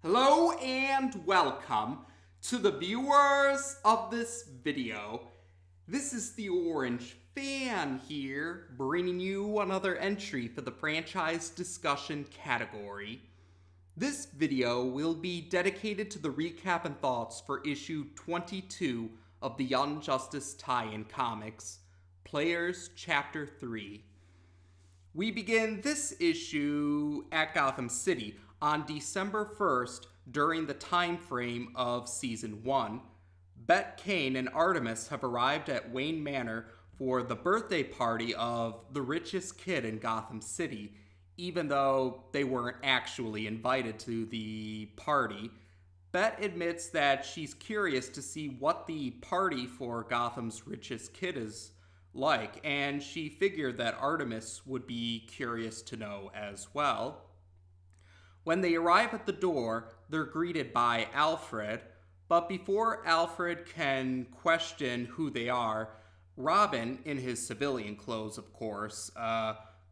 Hello and welcome to the viewers of this video. This is the Orange Fan here, bringing you another entry for the franchise discussion category. This video will be dedicated to the recap and thoughts for issue 22 of the Young Justice tie-in comics, Players Chapter 3. We begin this issue at Gotham City on December 1st during the time frame of Season 1. Bet Kane and Artemis have arrived at Wayne Manor for the birthday party of the richest kid in Gotham City, even though they weren't actually invited to the party. Bet admits that she's curious to see what the party for Gotham's richest kid is like, and she figured that Artemis would be curious to know as well. When they arrive at the door, they're greeted by Alfred, but before Alfred can question who they are, Robin, in his civilian clothes of course,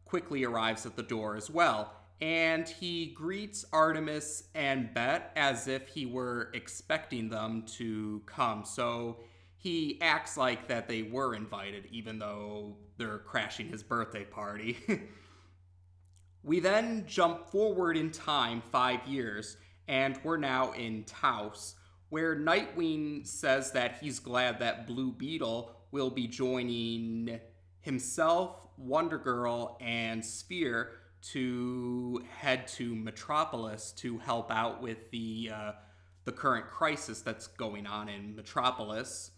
quickly arrives at the door as well, and he greets Artemis and Bet as if he were expecting them to come, so he acts like that they were invited even though they're crashing his birthday party. We then jump forward in time 5 years, and we're now in Taos, where Nightwing says that he's glad that Blue Beetle will be joining himself, Wonder Girl, and Sphere to head to Metropolis to help out with the current crisis that's going on in Metropolis.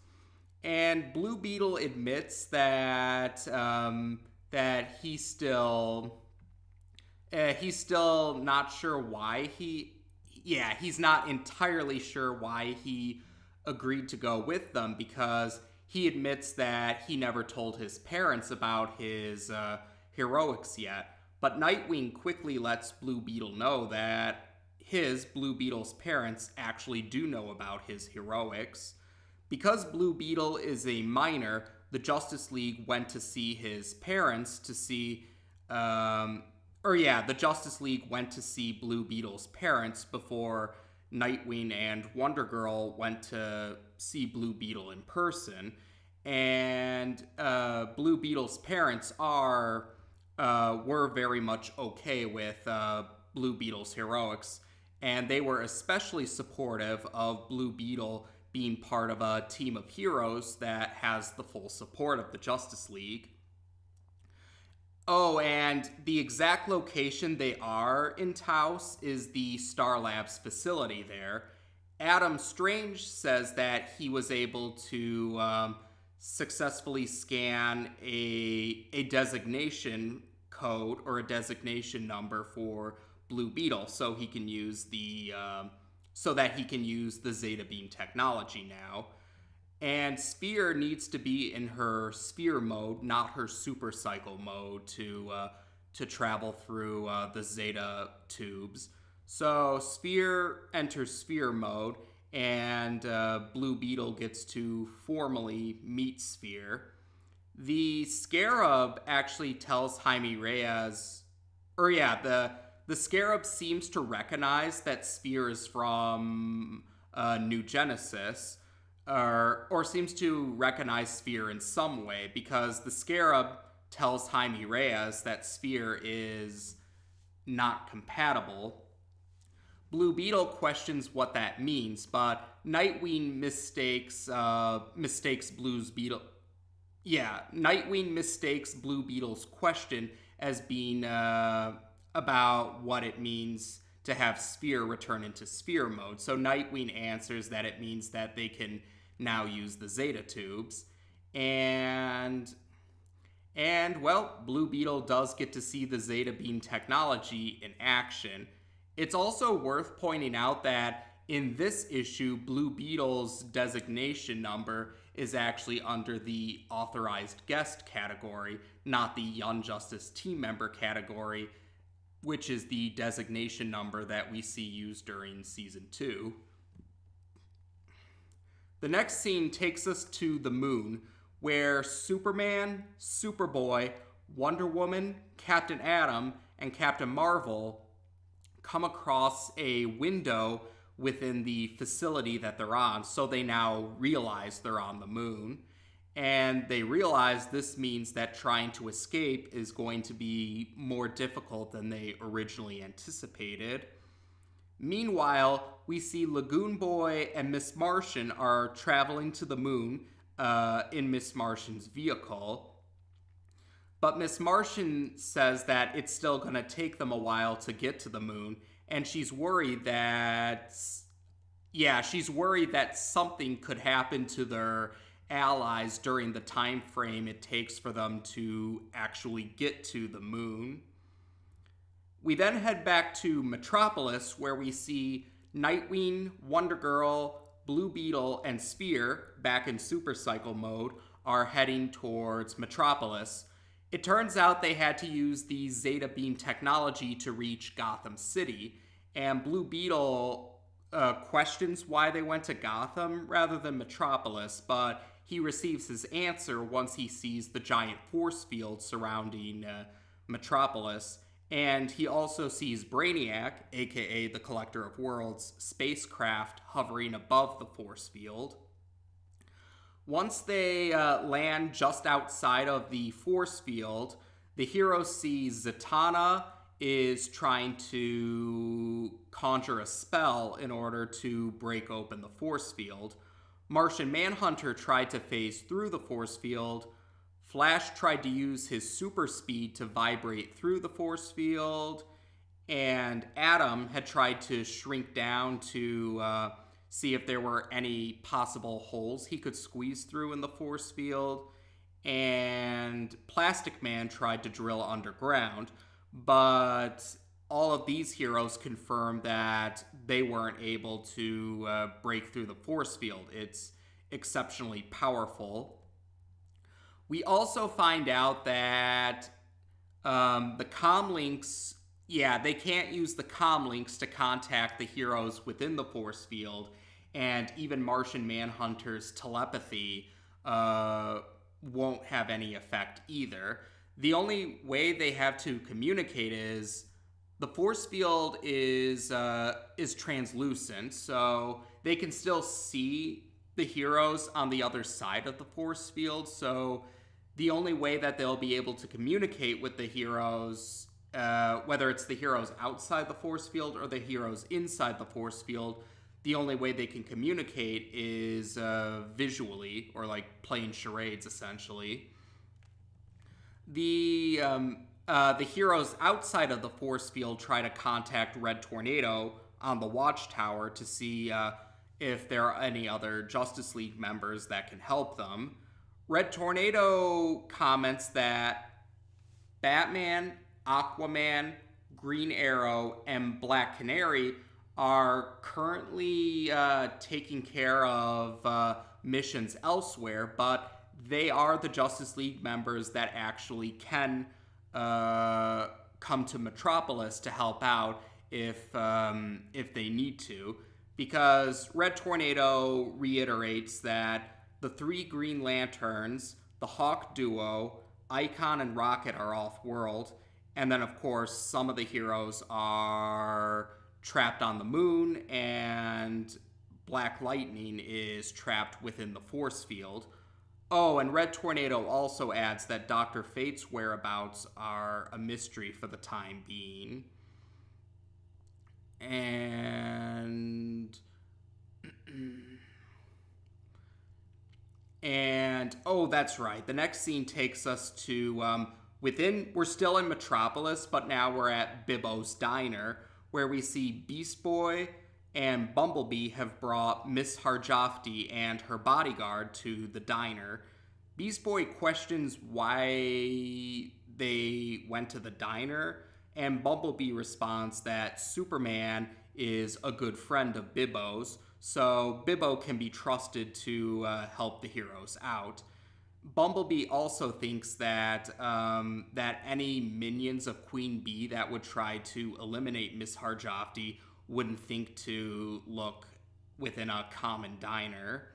And Blue Beetle admits that that he's still not sure why he's not entirely sure why he agreed to go with them, because he admits that he never told his parents about his heroics yet. But Nightwing quickly lets Blue Beetle know that Blue Beetle's parents actually do know about his heroics. Because Blue Beetle is a minor, the Justice League went to see his parents to see the Justice League went to see Blue Beetle's parents before Nightwing and Wonder Girl went to see Blue Beetle in person. And Blue Beetle's parents were very much okay with Blue Beetle's heroics, and they were especially supportive of Blue Beetle being part of a team of heroes that has the full support of the Justice League. Oh, and the exact location they are in Taos is the Star Labs facility there. Adam Strange says that he was able to successfully scan a designation code or a designation number for Blue Beetle, so he can use the Zeta Beam technology now. And Sphere needs to be in her Sphere mode, not her Super Cycle mode, to travel through the Zeta tubes. So Sphere enters Sphere mode, and Blue Beetle gets to formally meet Sphere. The Scarab actually tells Jaime Reyes, the Scarab seems to recognize that Sphere is from New Genesis, or seems to recognize Sphere in some way, because the Scarab tells Jaime Reyes that Sphere is not compatible. Blue Beetle questions what that means, but Nightwing mistakes Blue Beetle's question as being about what it means to have Sphere return into Sphere mode. So Nightwing answers that it means that they can now use the Zeta tubes. And Blue Beetle does get to see the Zeta Beam technology in action. It's also worth pointing out that in this issue, Blue Beetle's designation number is actually under the authorized guest category, not the Young Justice team member category, which is the designation number that we see used during Season 2. The next scene takes us to the moon, where Superman, Superboy, Wonder Woman, Captain Atom, and Captain Marvel come across a window within the facility that they're on, so they now realize they're on the moon. And they realize this means that trying to escape is going to be more difficult than they originally anticipated. Meanwhile, we see Lagoon Boy and Miss Martian are traveling to the moon in Miss Martian's vehicle. But Miss Martian says that it's still going to take them a while to get to the moon, and she's worried that something could happen to their allies during the time frame it takes for them to actually get to the moon. We then head back to Metropolis, where we see Nightwing, Wonder Girl, Blue Beetle, and Sphere, back in Super Cycle mode, are heading towards Metropolis. It turns out they had to use the Zeta Beam technology to reach Gotham City, and Blue Beetle questions why they went to Gotham rather than Metropolis, but he receives his answer once he sees the giant force field surrounding Metropolis, and he also sees Brainiac, aka the Collector of Worlds, spacecraft hovering above the force field. Once they land just outside of the force field, the heroes see Zatanna is trying to conjure a spell in order to break open the force field. Martian Manhunter tried to phase through the force field. Flash tried to use his super speed to vibrate through the force field. And Atom had tried to shrink down to see if there were any possible holes he could squeeze through in the force field. And Plastic Man tried to drill underground. But all of these heroes confirmed that they weren't able to break through the force field. It's exceptionally powerful. We also find out that the comlinks, they can't use the comlinks to contact the heroes within the force field, and even Martian Manhunter's telepathy won't have any effect either. The only way they have to communicate is the force field is translucent, so they can still see the heroes on the other side of the force field. So the only way that they'll be able to communicate with the heroes, whether it's the heroes outside the force field or the heroes inside the force field, the only way they can communicate is visually, or like playing charades, essentially. The heroes outside of the force field try to contact Red Tornado on the Watchtower to see if there are any other Justice League members that can help them. Red Tornado comments that Batman, Aquaman, Green Arrow, and Black Canary are currently taking care of missions elsewhere, but they are the Justice League members that actually can come to Metropolis to help out if they need to, because Red Tornado reiterates that the 3 Green Lanterns, the Hawk duo, Icon and Rocket are off-world, and then of course some of the heroes are trapped on the moon, and Black Lightning is trapped within the force field. Oh, and Red Tornado also adds that Dr. Fate's whereabouts are a mystery for the time being. And oh, that's right. The next scene takes us to we're still in Metropolis, but now we're at Bibbo's Diner, where we see Beast Boy and Bumblebee have brought Miss Harjofti and her bodyguard to the diner. Beast Boy questions why they went to the diner, and Bumblebee responds that Superman is a good friend of Bibbo's, so Bibbo can be trusted to help the heroes out. Bumblebee also thinks that any minions of Queen Bee that would try to eliminate Miss Harjofti wouldn't think to look within a common diner.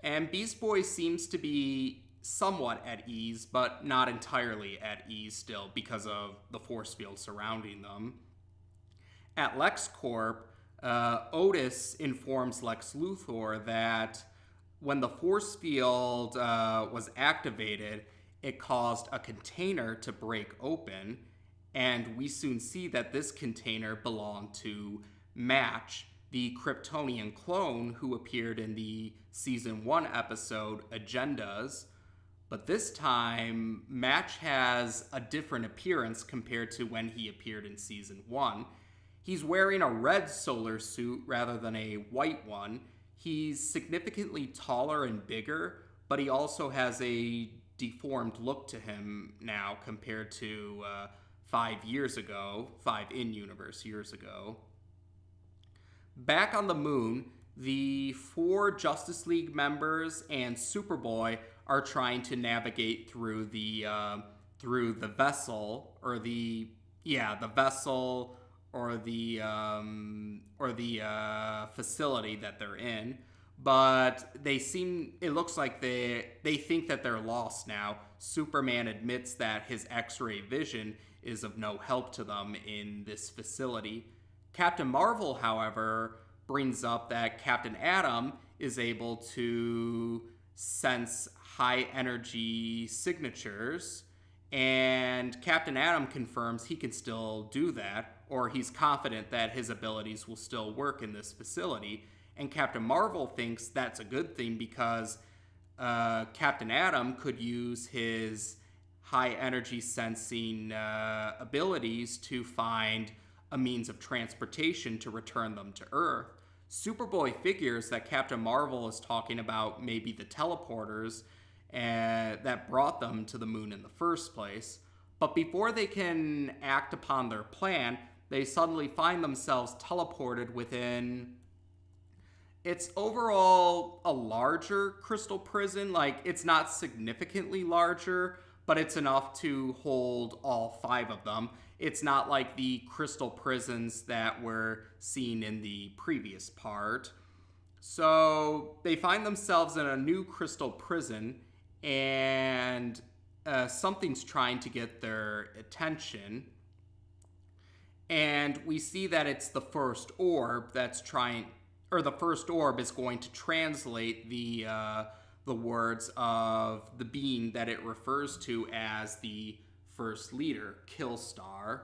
And Beast Boy seems to be somewhat at ease, but not entirely at ease still because of the force field surrounding them. at LexCorp, Otis informs Lex Luthor that when the force field was activated, it caused a container to break open, and we soon see that this container belonged to Match, the Kryptonian clone who appeared in the Season 1 episode Agendas. But this time, Match has a different appearance compared to when he appeared in Season 1. He's wearing a red solar suit rather than a white one. He's significantly taller and bigger, but he also has a deformed look to him now compared to 5 in-universe years ago. Back on the moon, the 4 Justice League members and Superboy are trying to navigate through the vessel, or the facility that they're in. But it looks like they think that they're lost now. Superman admits that his X-ray vision is of no help to them in this facility. Captain Marvel, however, brings up that Captain Atom is able to sense high energy signatures, and Captain Atom confirms he can still do that, or he's confident that his abilities will still work in this facility. And Captain Marvel thinks that's a good thing because Captain Atom could use his high energy sensing abilities to find a means of transportation to return them to Earth. Superboy figures that Captain Marvel is talking about maybe the teleporters that brought them to the moon in the first place. But before they can act upon their plan, they suddenly find themselves teleported within... It's overall a larger crystal prison. Like, it's not significantly larger, but it's enough to hold all 5 of them. It's not like the crystal prisons that were seen in the previous part. So they find themselves in a new crystal prison, and something's trying to get their attention. And we see that it's the first orb that's trying... or the first orb is going to translate the words of the being that it refers to as the first leader, Kylstar.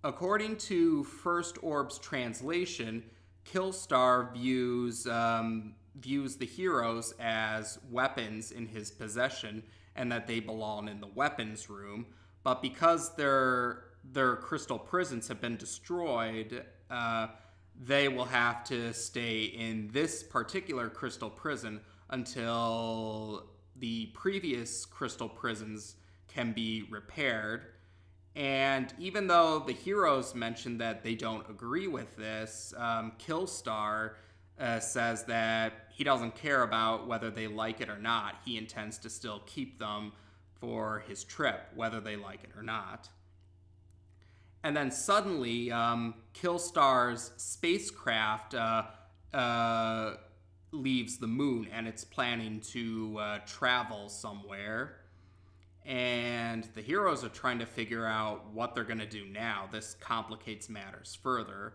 According to First Orb's translation, Kylstar views the heroes as weapons in his possession and that they belong in the weapons room. But because their crystal prisons have been destroyed, they will have to stay in this particular crystal prison until the previous crystal prisons can be repaired. And even though the heroes mentioned that they don't agree with this, Kylstar says that he doesn't care about whether they like it or not. He intends to still keep them for his trip, whether they like it or not. And then suddenly, Kylstar's spacecraft leaves the moon, and it's planning to travel somewhere. And the heroes are trying to figure out what they're going to do now. This complicates matters further.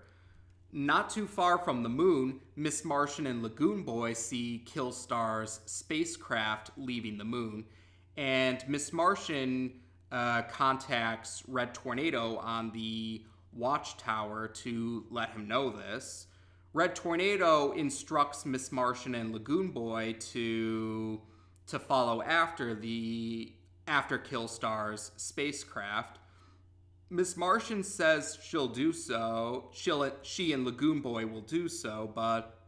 Not too far from the moon, Miss Martian and Lagoon Boy see Kylstar's spacecraft leaving the moon. And Miss Martian contacts Red Tornado on the watchtower to let him know this. Red Tornado instructs Miss Martian and Lagoon Boy to follow after Kylstar's spacecraft. Miss Martian says she'll do so. She and Lagoon Boy will do so, but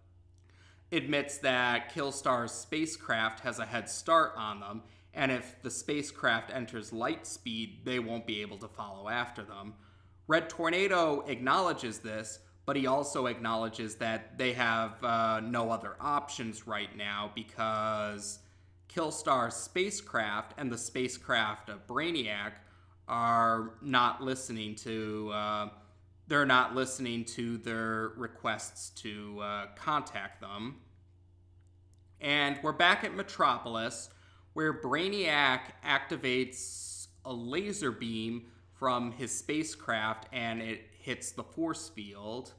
admits that Kylstar's spacecraft has a head start on them, and if the spacecraft enters light speed, they won't be able to follow after them. Red Tornado acknowledges this, but he also acknowledges that they have no other options right now because Kylstar's spacecraft and the spacecraft of Brainiac are not listening to their requests to contact them. And we're back at Metropolis, where Brainiac activates a laser beam from his spacecraft, and it hits the force field,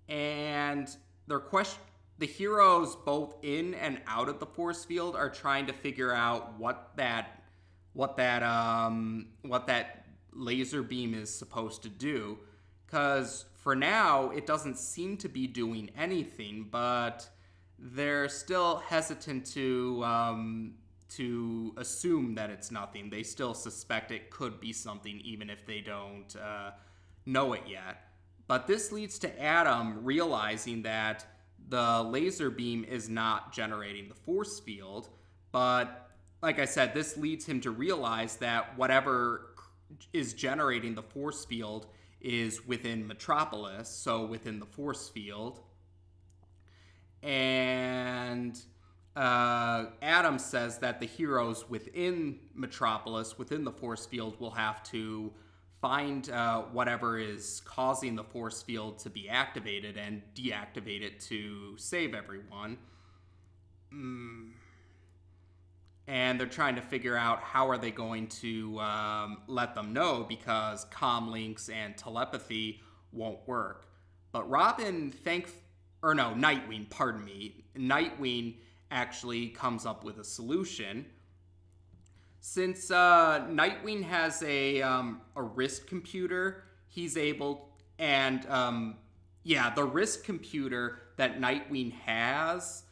and the heroes both in and out of the force field are trying to figure out what that laser beam is supposed to do, because for now it doesn't seem to be doing anything, but they're still hesitant to assume that it's nothing. They still suspect it could be something, even if they don't know it yet. But this leads to Adam realizing that the laser beam is not generating the force field, but like I said, this leads him to realize that whatever is generating the force field is within Metropolis, so within the force field. And Adam says that the heroes within Metropolis, within the force field, will have to find whatever is causing the force field to be activated and deactivate it to save everyone. And they're trying to figure out how are they going to let them know, because comm links and telepathy won't work. But Nightwing actually comes up with a solution. Since Nightwing has a wrist computer, he's able, and the wrist computer that Nightwing has,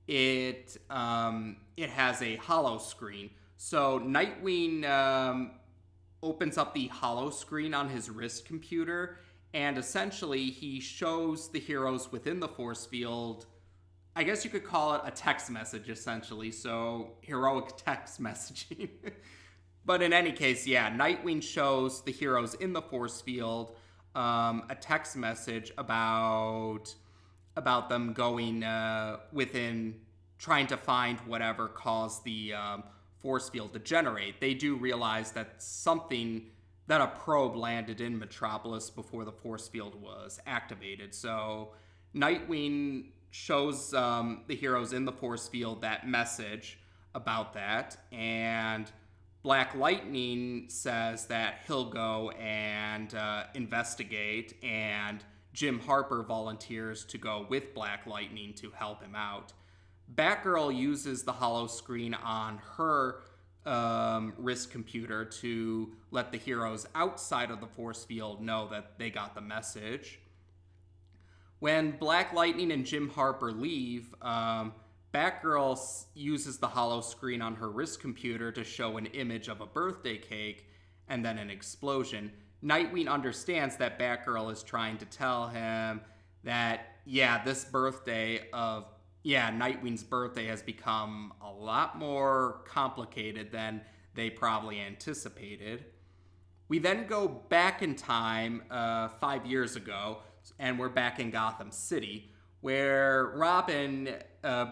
it has a hollow screen. So Nightwing opens up the hollow screen on his wrist computer, and essentially he shows the heroes within the force field, I guess you could call it a text message, essentially, so heroic text messaging. But in any case, Nightwing shows the heroes in the force field a text message about them going within, trying to find whatever caused the force field to generate. They do realize that a probe landed in Metropolis before the force field was activated. So Nightwing shows the heroes in the force field that message about that, and Black Lightning says that he'll go and investigate, and Jim Harper volunteers to go with Black Lightning to help him out. Batgirl uses the hollow screen on her wrist computer to let the heroes outside of the force field know that they got the message. When Black Lightning and Jim Harper leave, Batgirl uses the hollow screen on her wrist computer to show an image of a birthday cake and then an explosion. Nightwing understands that Batgirl is trying to tell him that, Nightwing's birthday has become a lot more complicated than they probably anticipated. We then go back in time 5 years ago, and we're back in Gotham City, where Robin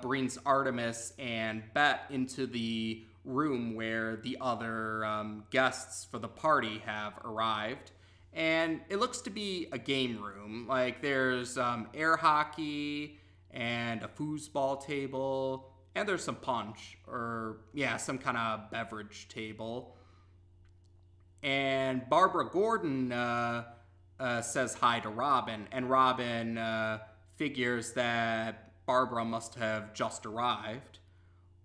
brings Artemis and Bet into the room where the other guests for the party have arrived. And it looks to be a game room. Like, there's air hockey and a foosball table, and there's some punch, some kind of beverage table. And Barbara Gordon says hi to Robin, and Robin figures that Barbara must have just arrived.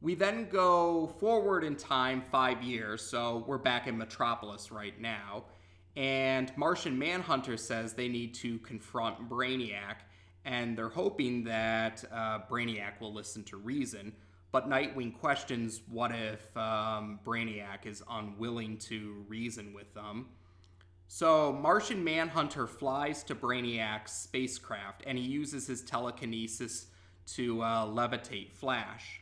We then go forward in time 5 years, so we're back in Metropolis right now, and Martian Manhunter says they need to confront Brainiac, and they're hoping that Brainiac will listen to reason. But Nightwing questions what if Brainiac is unwilling to reason with them. So Martian Manhunter flies to Brainiac's spacecraft, and he uses his telekinesis to levitate Flash.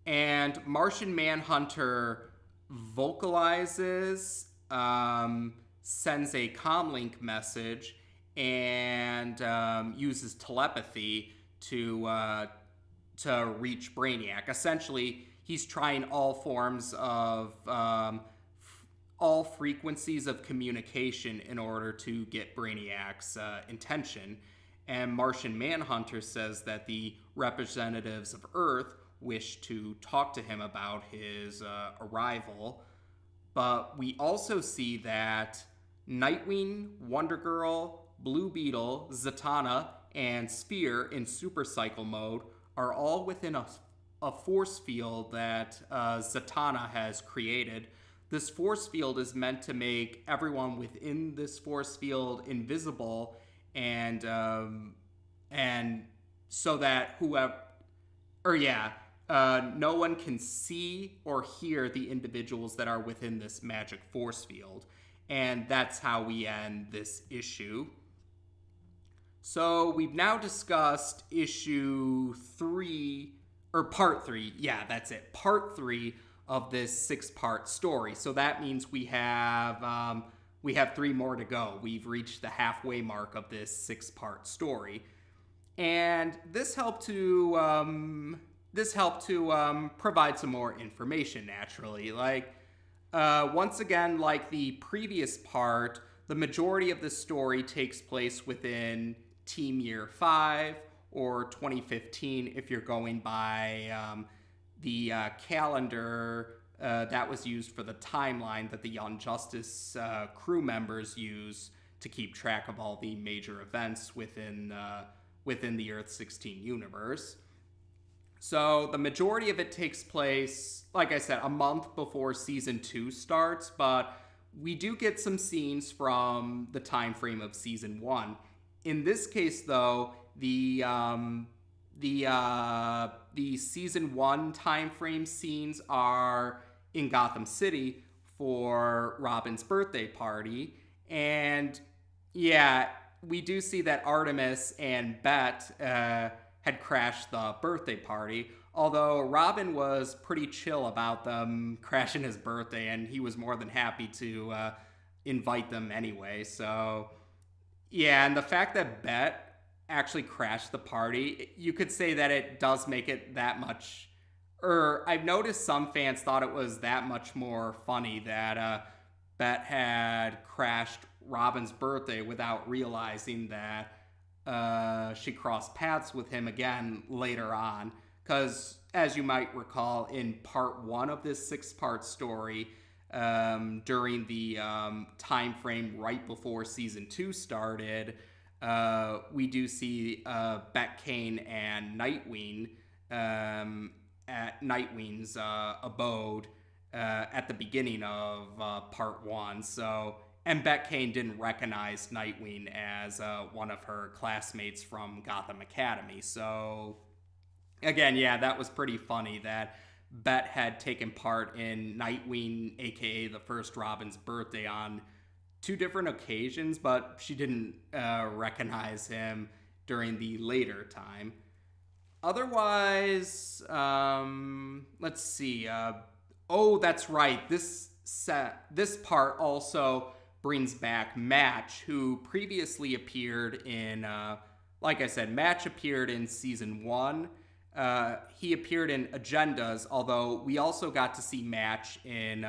And Martian Manhunter vocalizes, sends a comlink message, and uses telepathy to reach Brainiac. Essentially, he's trying all forms of all frequencies of communication in order to get Brainiac's intention. And Martian Manhunter says that the representatives of Earth wish to talk to him about his arrival. But we also see that Nightwing, Wonder Girl, Blue Beetle, Zatanna, and Sphere in Super Cycle mode are all within a force field that Zatanna has created. This force field is meant to make everyone within this force field invisible, and so that no one can see or hear the individuals that are within this magic force field. And that's how we end this issue. So we've now discussed issue 3, or part 3. Yeah, that's it. Part 3 of this 6-part story. So that means we have 3 more to go. We've reached the halfway mark of this 6-part story. And this helped to provide some more information, naturally. Once again, like the previous part, the majority of the story takes place within Team Year 5 or 2015 if you're going by the calendar that was used for the timeline that the Young Justice crew members use to keep track of all the major events within the Earth 16 universe. So the majority of it takes place, like I said, a month before Season 2 starts, but we do get some scenes from the time frame of Season 1. In this case, though, the Season 1 time frame scenes are in Gotham City for Robin's birthday party. And yeah, we do see that Artemis and Bet had crashed the birthday party, although Robin was pretty chill about them crashing his birthday, and he was more than happy to invite them anyway. So yeah, and the fact that Bet actually crashed the party, you could say that it does make it that much, or I've noticed some fans thought it was that much more funny that Bet had crashed Robin's birthday without realizing that she crossed paths with him again later on. Because, as you might recall, in part 1 of this 6-part story, during the time frame right before Season 2 started, we do see Batcane and Nightwing at Nightwing's abode at the beginning of part 1. So, and Batcane didn't recognize Nightwing as one of her classmates from Gotham Academy. So again, yeah, that was pretty funny that Bet had taken part in Nightwing, aka the first Robin's birthday, on 2 different occasions, but she didn't recognize him during the later time. Otherwise, let's see. Oh, that's right. This part also brings back Match, who previously appeared in, like I said, Match appeared in Season 1. He appeared in Agendas, although we also got to see Match in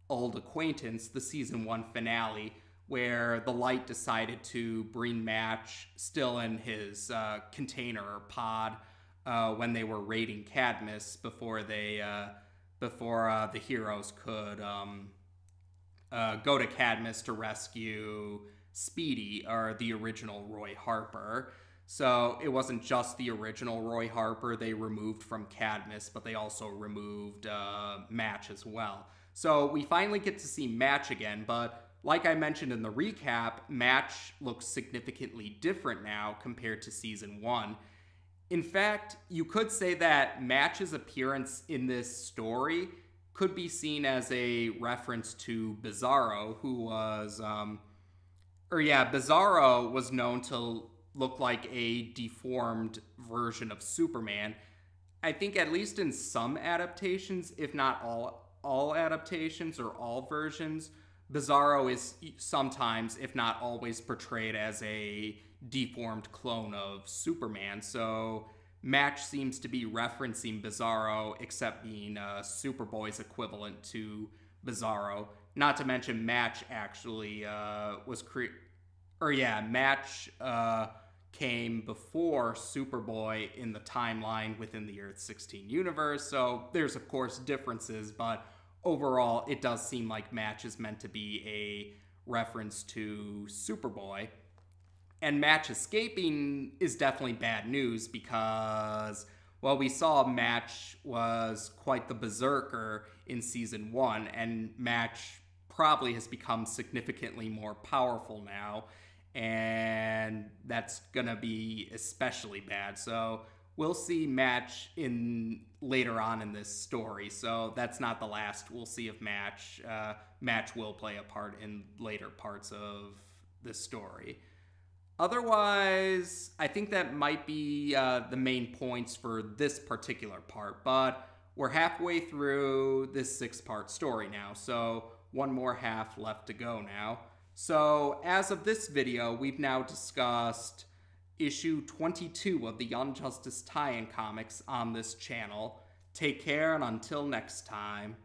Old Acquaintance, the Season 1 finale, where the Light decided to bring Match still in his container or pod when they were raiding Cadmus before the heroes could go to Cadmus to rescue Speedy, or the original Roy Harper. So it wasn't just the original Roy Harper they removed from Cadmus, but they also removed Match as well. So we finally get to see Match again, but like I mentioned in the recap, Match looks significantly different now compared to Season 1. In fact, you could say that Match's appearance in this story could be seen as a reference to Bizarro, who was, Bizarro was known to look like a deformed version of Superman. I think at least in some adaptations, if not all adaptations or all versions, Bizarro is sometimes, if not always, portrayed as a deformed clone of Superman. So Match seems to be referencing Bizarro, except being Superboy's equivalent to Bizarro. Not to mention Match actually Match came before Superboy in the timeline within the Earth 16 universe, so there's of course differences, but overall it does seem like Match is meant to be a reference to Superboy. And Match escaping is definitely bad news because, well, we saw Match was quite the berserker in season 1, and Match probably has become significantly more powerful now, and that's gonna be especially bad. So we'll see Match in later on in this story, so that's not the last. We'll see if Match will play a part in later parts of this story. Otherwise, I think that might be the main points for this particular part, but we're halfway through this 6-part story now, so one more half left to go now. So as of this video, we've now discussed issue 22 of the Young Justice tie-in comics on this channel. Take care, and until next time.